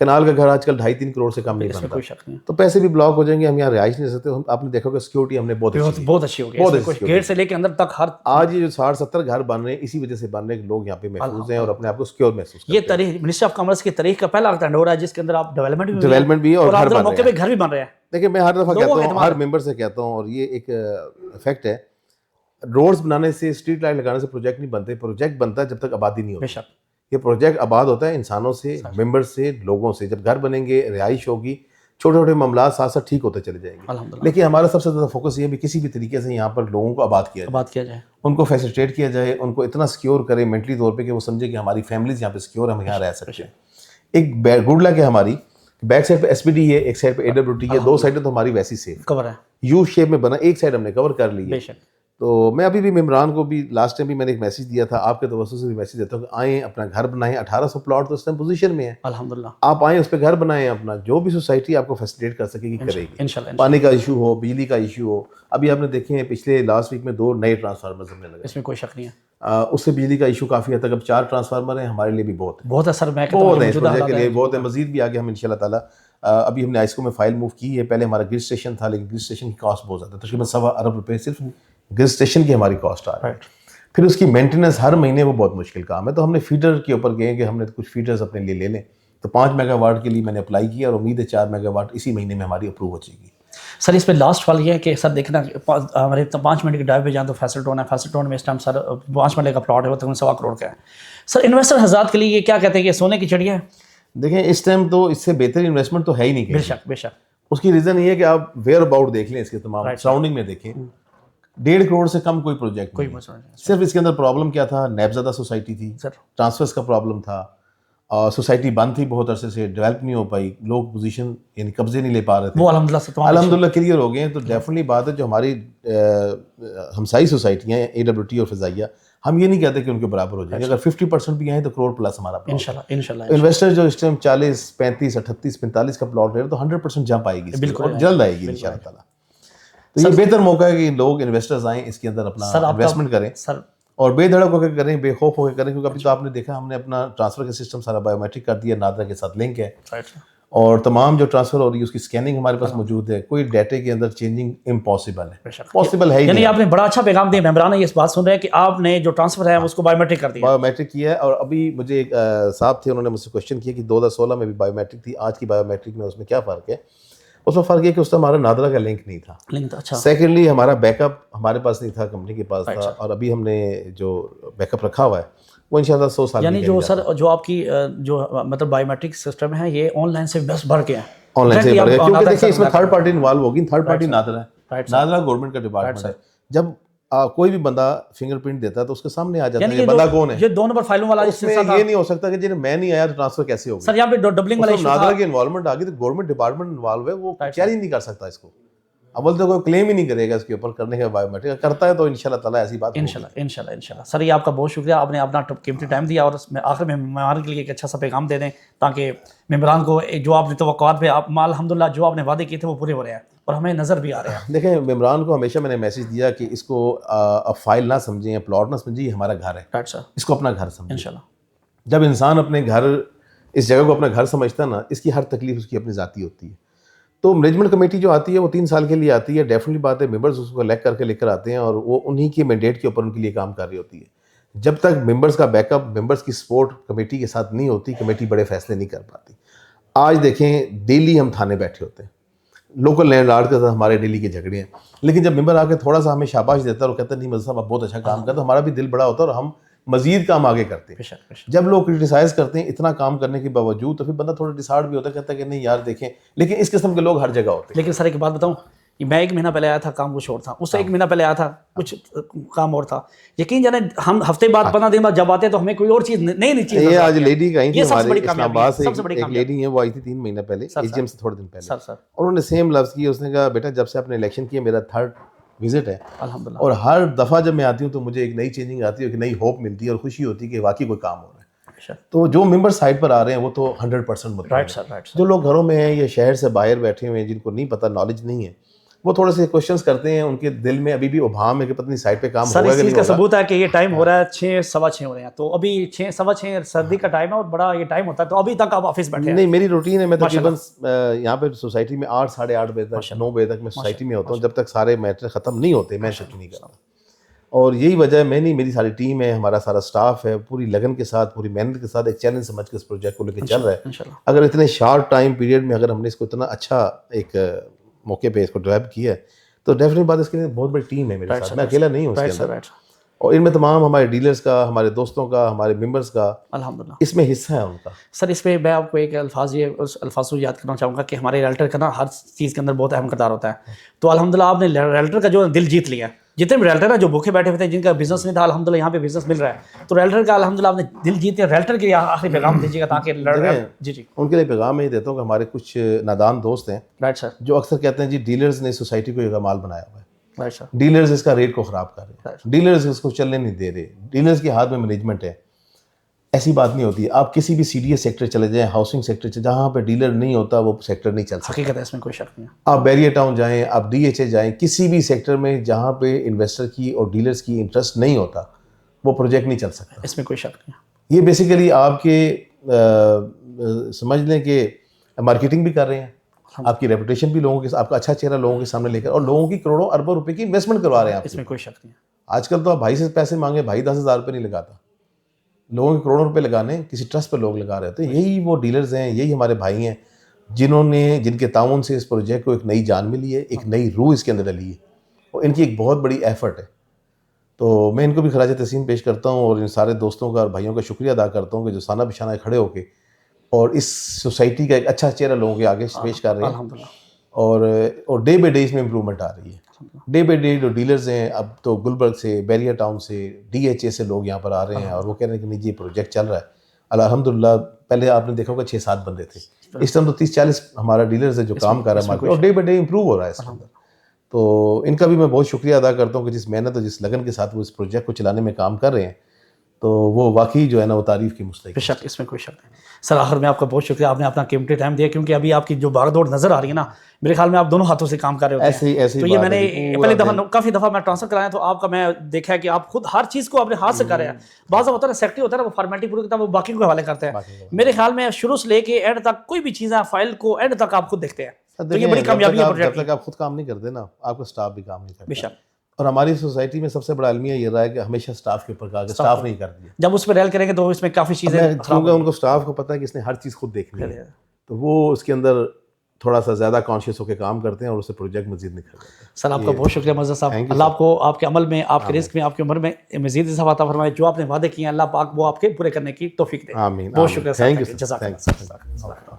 کنال کا گھر آج کل 2.5-3 کروڑ سے کم نہیں اس میں بنتا. کوئی شک نہیں. تو پیسے بھی بلاک ہو جائیں گے, ہم یہاں رہائش نہیں سکتے. آپ نے دیکھا کہ سیکورٹی ہم نے بہت اچھی ہو گئی, گیٹ سے لے کے اندر تک ہر. آج یہ جو 60-70 گھر بن رہے ہیں اسی وجہ سے بن رہے ہیں کہ لوگ یہاں پہ محفوظ ہیں اور اپنے آپ کو سیکیور محسوس کرتے ہیں. یہ تاریخ منسٹری آف کامرس کی تاریخ کا پہلا ٹینڈر ہے جس کے اندر آپ ڈیولپمنٹ بھی ہے اور گھر بن موقع پہ گھر بھی بن رہے ہیں. دیکھیں میں ہر دفعہ کہتا ہوں, ہر ممبر سے کہتا ہوں, اور یہ ایک فیکٹ ہے, روڈز بنانے سے, اسٹریٹ لائٹ لگانے سے پروجیکٹ نہیں بنتے. پروجیکٹ بنتا ہے جب تک آبادی نہیں ہوتی. یہ پروجیکٹ آباد ہوتا ہے انسانوں سے, ممبر سے, لوگوں سے. جب گھر بنیں گے, رہائش ہوگی, چھوٹے چھوٹے معاملات ساتھ ساتھ ٹھیک ہوتے چلے جائیں گے. لیکن ہمارا سب سے زیادہ فوکس یہ بھی کسی بھی طریقے سے یہاں پر لوگوں کو آباد کیا جائے, ان کو فیسیلیٹیٹ کیا جائے, ان کو اتنا سیکیور کرے مینٹلی طور پہ کہ وہ سمجھے کہ ہماری فیملیز یہاں پہ سیکیور, ہم یہاں رہ سکتے ہیں. ایک گڈ لک ہے ہماری, بیک سائڈ پہ ایس پی ڈی ہے, ایک سائڈ پہ اے ڈبلیو ٹی ہے, دو سائڈیں تو ہماری ویسی سیف کور ہے, یو شیپ میں بنا, ایک سائڈ ہم نے کور کر لی ہے. تو میں ابھی بھی ممبران کو بھی لاسٹ ٹائم بھی میں نے ایک میسج دیا تھا, آپ کے توسط سے بھی میسج دیتا ہوں کہ آئیں اپنا گھر بنائیں. 1800 پلاٹ تو اس ٹائم پوزیشن میں ہے, الحمدللہ. آپ آئیں اس پہ گھر بنائیں اپنا, جو بھی سوسائٹی آپ کو فیسیلیٹ کر سکے گی کرے گی. پانی کا ایشو ہو, بجلی کا ایشو ہو, ابھی آپ نے دیکھے ہیں پچھلے لاسٹ ویک میں 2 نئے ٹرانسفارمرز ہم نے لگائے, اس میں کوئی شک نہیں ہے. اس سے بجلی کا ایشو کافی حد تک, اب 4 ٹرانسفارمر ہیں, ہمارے لیے بھی بہت ہے سر. میں بہت ہے, اس پروجیکٹ کے لیے بہت ہے, مزید بھی آگے ہم انشاءاللہ تعالیٰ. ابھی ہم نے آئسکو میں فائل موو کی ہے. پہلے ہمارا گرڈ اسٹیشن تھا, لیکن گرڈ اسٹیشن کی کاسٹ بہت زیادہ, تقریباً 2.25 ارب روپے صرف گرڈ اسٹیشن کی ہماری کاسٹ آ رہی ہے. پھر اس کی مینٹیننس ہر مہینے وہ بہت مشکل کام ہے. تو ہم نے فیڈر کے اوپر گئے کہ ہم نے کچھ فیڈرز اپنے لیے لے لیں. تو 5 میگا واٹ کے لیے میں نے اپلائی کیا, اور امید ہے 4 میگا واٹ اسی مہینے میں ہماری اپروو ہو جائے گی. سر اس پہ لاسٹ سوال یہ ہے کہ سر دیکھنا ہمارے 5 منٹ کی ڈرائیو پہ جائیں تو فیصل ٹون ہے. فیصل ٹون میں اس ٹائم سر 5 منٹ کا پلاٹ ہے, وہ تقریباً 1.25 کروڑ کا ہے. سر انویسٹر حضرات کے لیے یہ کیا کہتے ہیں کہ سونے کی چڑیا ہے؟ دیکھیں اس ٹائم تو اس سے بہتر انویسٹمنٹ تو ہے ہی نہیں. بے شک بے شک. اس کی ریزن یہ ہے کہ آپ ویئر اباؤٹ دیکھ لیں, اس کے تمام سراؤنڈنگ میں دیکھیں, 1.5 کروڑ سے کم کوئی پروجیکٹ نہیں. صرف اس کے اندر پرابلم کیا تھا, نیبزدہ سوسائٹی تھی, ٹرانسفرز کا پرابلم تھا, سوسائٹی بند تھی بہت عرصے سے, ڈیولپ نہیں ہو پائی, لوگ پوزیشن یعنی قبضے نہیں لے پا رہے تھے. وہ الحمدللہ کلیئر ہو گئے ہیں. تو ڈیفینیٹلی بات ہے جو ہماری ہمسائی سوسائٹیاں ہیں, اے ڈبلیو ٹی اور فضائیہ, ہم یہ نہیں کہتے کہ ان کے برابر ہو جائیں گے. اگر 50% بھی آئیں تو کروڑ پلس ہمارا انشاءاللہ. انویسٹر جو اس ٹائم 40, 35, 38, 45 کا پلاٹ لے رہے تو 100% جمپ آئے گی, اور جلد آئے گی انشاءاللہ تعالیٰ. تو یہ بہتر موقع ہے کہ لوگ انویسٹرز آئیں, اس کے اندر اپنا انویسٹمنٹ کریں, اور بے دھڑک ہو کے کریں, بے خوف ہو کے کریں. کیونکہ ابھی تو آپ نے دیکھا ہم نے اپنا ٹرانسفر کا سسٹم سارا بایو میٹرک کر دیا, نادرا کے ساتھ لنک ہے, اور تمام جو ٹرانسفر ہو رہی ہے اس کی اسکیننگ ہمارے پاس موجود ہے. کوئی ڈیٹے کے اندر چینجنگ امپاسبل ہے, پاسبل ہے ہی نہیں. یعنی آپ نے بڑا اچھا پیغام دیا, ممبران یہ اس بات سن رہے ہیں کہ آپ نے جو ٹرانسفر ہے اس کو بایو میٹرک کر دیا, بایو میٹرک کیا ہے. اور ابھی مجھے ایک صاحب تھے, انہوں نے مجھ سے کوشچن کیا کہ 2016 میں بھی بایو میٹرک تھی, آج کی بایو میٹرک میں اس میں کیا فرق ہے. اس میں فرق یہ کہ اس میں ہمارا نادرا کا لنک نہیں تھا. سیکنڈلی ہمارا بیک اپ ہمارے پاس نہیں تھا, کمپنی کے پاس تھا, اور ابھی ہم نے جو بیک اپ رکھا ہوا ہے وہ انشاءاللہ 100 سال. یعنی جو سر جو آپ کی جو مطلب بایو میٹرک سسٹم ہے یہ آن لائن سے بس بڑھ کے ہیں, آن لائن سے بڑھ گیا, کیونکہ دیکھیں اس میں تھرڈ پارٹی انوالو ہوگی. تھرڈ پارٹی نادرا ہے, نادرا گورنمنٹ کا ڈپارٹمنٹ ہے. جب کوئی بھی بندہ فنگر پرنٹ دیتا ہے تو اس کے سامنے آ جاتا ہے یہ بندہ کون ہے. یہ 2 نمبر فائلوں والا اس میں یہ نہیں ہو سکتا کہ جی میں نہیں آیا تو ٹرانسفر کیسے ہوگا. سر یہاں پہ ڈبلنگ والا ایشو نادرا کی انوالومنٹ آ گئی تو گورنمنٹ ڈپارٹمنٹ انوالو ہے, وہ چیلنج نہیں کر سکتا اس کو. اول تو کوئی کلیم ہی نہیں کرے گا اس کے اوپر کرنے کا بایو میٹرک, کرتا ہے تو انشاءاللہ تعالیٰ ایسی بات انشاءاللہ. سر یہ آپ کا بہت شکریہ, آپ نے اپنا قیمتی ٹائم دیا, اور اس میں آخر میں مہمان کے لیے ایک اچھا سا پیغام دے دیں تاکہ ممبران کو جو آپ نے توقعات پہ آپ الحمدللہ جو آپ نے وعدے کیے تھے وہ پورے ہو رہے ہیں اور ہمیں نظر بھی آ رہے ہیں. دیکھیں ممبران کو ہمیشہ میں نے میسج دیا کہ اس کو اب فائل نہ سمجھیں, پلاٹ نہ سمجھیں, یہ ہمارا گھر ہے, اس کو اپنا گھر سمجھیں انشاءاللہ. جب انسان اپنے گھر, اس جگہ کو اپنا گھر سمجھتا ہے نا, اس کی ہر تکلیف اس کی اپنی ذاتی ہوتی ہے. تو مینجمنٹ کمیٹی جو آتی ہے وہ 3 سال کے لیے آتی ہے, ڈیفینیٹلی بات ہے ممبرز اس کو لیک کر کے لے کر آتے ہیں, اور وہ انہی کے مینڈیٹ کے اوپر ان کے لیے کام کر رہی ہوتی ہے. جب تک ممبرز کا بیک اپ, ممبرز کی سپورٹ کمیٹی کے ساتھ نہیں ہوتی, کمیٹی بڑے فیصلے نہیں کر پاتی. آج دیکھیں ڈیلی ہم تھانے بیٹھے ہوتے ہیں, لوکل لینڈ لارڈ کے ساتھ ہمارے ڈیلی کے جھگڑے ہیں, لیکن جب ممبر آ کے تھوڑا سا ہمیں شاباش دیتا ہے اور کہتا ہے نہیں مزہ صاحب آپ بہت اچھا کام کرتے, ہمارا بھی دل بڑا ہوتا ہے اور ہم مزید کام آگے کرتے ہیں. جب لوگ کرٹیسائز کرتے ہیں اتنا کام کرنے کے باوجود, تو پھر بندہ تھوڑا ڈسہارٹ بھی ہوتا ہے, کہتا ہے کہ نہیں یار دیکھیں. لیکن اس قسم کے لوگ ہر جگہ ہوتے ہیں. لیکن سر ایک بات بتاؤں, میں 1 مہینہ پہلے آیا تھا, کام کچھ اور تھا, اس سے 1 مہینہ پہلے آیا تھا, کچھ کام اور تھا. یقین جانے ہم ہفتے بعد 15 دن بعد جب آتے ہیں تو ہمیں کوئی اور چیز نئی چیز. یہ آج لیڈی کا ہی ہمارے اسلام آباد سے ایک لیڈی ہے, وہ آئی تھی 3 مہینے پہلے ایس ڈی ایم سے تھوڑے دن پہلے, اور انہوں نے سیم لفظ کیا. اس نے کہا بیٹا جب سے آپ نے الیکشن کیا میرا 3rd وزٹ ہے الحمدللہ, اور ہر دفعہ جب میں آتی ہوں تو مجھے ایک نئی چینجنگ آتی ہے, ایک نئی ہوپ ملتی ہے اور خوشی ہوتی ہے کہ واقعی کوئی کام ہو رہا ہے. تو جو ممبر سائٹ پر آ رہے ہیں وہ تو 100% مطمئن ہیں. جو لوگ گھروں میں ہیں یا شہر سے باہر بیٹھے ہوئے ہیں, جن کو نہیں پتہ, نالج نہیں ہے, وہ تھوڑے سے کوشچنس کرتے ہیں, ان کے دل میں ابھی بھی ابہام ہے کہ پتہ نہیں سائٹ پہ کام سر ہوگا اس کہ چیز نہیں کا ہوگا. ثبوت ہے کہ یہ ٹائم ہو رہا ہے 6:15 ہو رہے ہیں, تو ابھی 6:15 سردی کا ٹائم ہے اور بڑا یہ ٹائم ہوتا ہے, تو ابھی تک آپ آفس بیٹھے ہیں. نہیں, میری روٹین ہے, میں تقریباً یہاں پہ سوسائٹی میں 8 ساڑھے 8 بجے تک 9 بجے تک میں سوسائٹی میں ہوتا ہوں. جب تک سارے میٹر ختم نہیں ہوتے میں چھٹی نہیں کرتا. اور یہی وجہ ہے, میں نہیں, میری ساری ٹیم ہے, ہمارا سارا سٹاف ہے, پوری لگن کے ساتھ پوری محنت کے ساتھ ایک چیلنج سمجھ کے اس پروجیکٹ کو لے کے چل رہا ہے. اگر اتنے شارٹ ٹائم پیریڈ میں اگر ہم نے اس کو اتنا اچھا ایک موقع پہ اس کو ڈرائیو کیا ہے تو ڈیفینیٹ بات اس کے لیے بہت بڑی ٹیم ہے میرے ساتھ, میں اکیلا نہیں ہوں اس کے اندر. اور ان میں تمام ہمارے ڈیلرز کا, ہمارے دوستوں کا, ہمارے ممبرس کا الحمدللہ اس میں حصہ ہے ان کا. سر اس پہ میں آپ کو ایک الفاظ کو یاد کرنا چاہوں گا کہ ہمارے ریلٹر کا نا ہر چیز کے اندر بہت اہم کردار ہوتا ہے. تو الحمدللہ آپ نے ریلٹر کا جو دل جیت لیا. جتنے بھی ریلٹر ہیں جو بھوکے بیٹھے ہوئے تھے, جن کا بزنس نہیں تھا, الحمدللہ یہاں پہ بزنس مل رہا ہے, تو ریلٹر کا الحمدللہ آپ نے دل جیت لیا. ریلٹر کے آخری پیغام دیجیے گا تاکہ جی ان کے لیے پیغام میں یہ دیتا ہوں کہ ہمارے کچھ نادان دوست ہیں رائٹ سر, جو اکثر کہتے ہیں جی ڈیلرز نے سوسائٹی کو یہ مال بنایا ہوا ہے, رائٹ سر, ڈیلرز اس کا ریٹ کو خراب کر رہے ہیں, ڈیلرز اس کو چلنے نہیں دے رہے, ڈیلرز کے ہاتھ میں مینجمنٹ ہے. ایسی بات نہیں ہوتی. آپ کسی بھی سی ڈی ایس سیکٹر چلے جائیں, ہاؤسنگ سیکٹر چلے, جہاں پہ ڈیلر نہیں ہوتا وہ سیکٹر نہیں چل سکتا. حقیقت ہے, اس میں کوئی شک نہیں ہے. آپ بیریئر ٹاؤن جائیں, آپ ڈی ایچ اے جائیں, کسی بھی سیکٹر میں جہاں پہ انویسٹر کی اور ڈیلرز کی انٹرسٹ نہیں ہوتا وہ پروجیکٹ نہیں چل سکتا. اس میں کوئی شک نہیں ہے. یہ بیسیکلی آپ کے سمجھ لیں کہ مارکیٹنگ بھی کر رہے ہیں, آپ کی ریپوٹیشن بھی لوگوں کے, آپ کا اچھا چہرہ لوگوں کے سامنے لے کر, اور لوگوں کی کروڑوں اربوں روپے کی انویسٹمنٹ کروا رہے ہیں. اس میں کوئی شک نہیں ہے. آج کل تو آپ بھائی سے پیسے مانگے, بھائی 10,000 روپے نہیں لگاتا, لوگوں کے کروڑوں روپے لگانے کسی ٹرسٹ پہ لوگ لگا رہے تھے. یہی وہ ڈیلرز ہیں, یہی ہمارے بھائی ہیں جنہوں نے, جن کے تعاون سے اس پروجیکٹ کو ایک نئی جان ملی ہے, ایک نئی روح اس کے اندر ڈلی ہے, اور ان کی ایک بہت بڑی ایفرٹ ہے. تو میں ان کو بھی خراج تحسین پیش کرتا ہوں, اور ان سارے دوستوں کا اور بھائیوں کا شکریہ ادا کرتا ہوں کہ جو سانہ بشانہ کھڑے ہو کے اور اس سوسائٹی کا ایک اچھا چہرہ لوگوں کے آگے پیش کر رہے ہیں. الحمدللہ. اور ڈے بائی ڈے اس میں امپرومنٹ آ رہی ہے. ڈے بائی ڈے جو ڈیلرز ہیں, اب تو گلبرگ سے, بیریئر ٹاؤن سے, ڈی ایچ اے سے لوگ یہاں پر آ رہے ہیں, اور وہ کہہ رہے ہیں کہ نہیں جی پروجیکٹ چل رہا ہے. الحمدللہ پہلے آپ نے دیکھا ہوگا 6-7 بندے تھے, اس ٹائم تو 30-40 ہمارا ڈیلرز ہے جو کام کر رہا ہے, اور ڈے بائی ڈے امپروو ہو رہا ہے اس کے اندر. تو ان کا بھی میں بہت شکریہ ادا کرتا ہوں کہ جس محنت اور جس لگن کے ساتھ وہ اس پروجیکٹ کو چلانے میں کام کر رہے ہیں, تو وہ واقعی جو ہے نا وہ تعریف کی مستحق. بے شک, اس میں کوئی شک نہیں. سر آخر میں آپ کا بہت شکریہ, آپ نے اپنا قیمتی ٹائم دیا, کیونکہ ابھی آپ کی جو بھاگ دوڑ نظر آ رہی ہے نا, میرے خیال میں آپ دونوں ہاتھوں سے کام کر رہے ہوتے ہیں. تو یہ میں نے پہلے دفعہ کافی دفعہ میں ٹرانسفر کرایا, تو آپ کا میں دیکھا ہے کہ آپ خود ہر چیز کو اپنے ہاتھ سے کر رہے ہیں. بعض ہوتا ہے نا سیکٹری ہوتا ہے نا, وہ فارمیلٹی پوری کرتا ہے, وہ باقی کو حوالے کرتے ہیں. میرے خیال میں شروع سے لے کے اینڈ تک کوئی بھی چیز ہے, فائل کو اینڈ تک آپ خود دیکھتے ہیں. تو یہ بڑی کامیابی ہے پروجیکٹ کی. جب تک آپ خود کام نہیں کرتے نا, آپ کا سٹاف بھی کام نہیں کرتا. بے شک. اور ہماری سوسائٹی میں سب سے بڑا المیہ یہ رہا ہے کہ ہمیشہ سٹاف کے اوپر کہا کہ سٹاف نہیں کر دیا. جب اس پہ ریل کریں گے تو اس میں کافی چیزیں, کیونکہ ان کو سٹاف کو پتہ ہے کہ اس نے ہر چیز خود دیکھنی ہے, تو وہ اس کے اندر تھوڑا سا زیادہ کانشیس ہو کے کام کرتے ہیں, اور اسے پروجیکٹ مزید نکھر جاتا ہے. سر آپ کا بہت شکریہ معزز صاحب, اللہ آپ کو آپ کے عمل میں, آپ کے رزق میں, آپ کی عمر میں مزید اضافہ عطا فرمائے. جو آپ نے وعدے کیے ہیں اللہ پاک وہ آپ کے پورے کرنے کی توفیق دے. آمین. بہت شکریہ سر, تھینک یو. جزاک اللہ.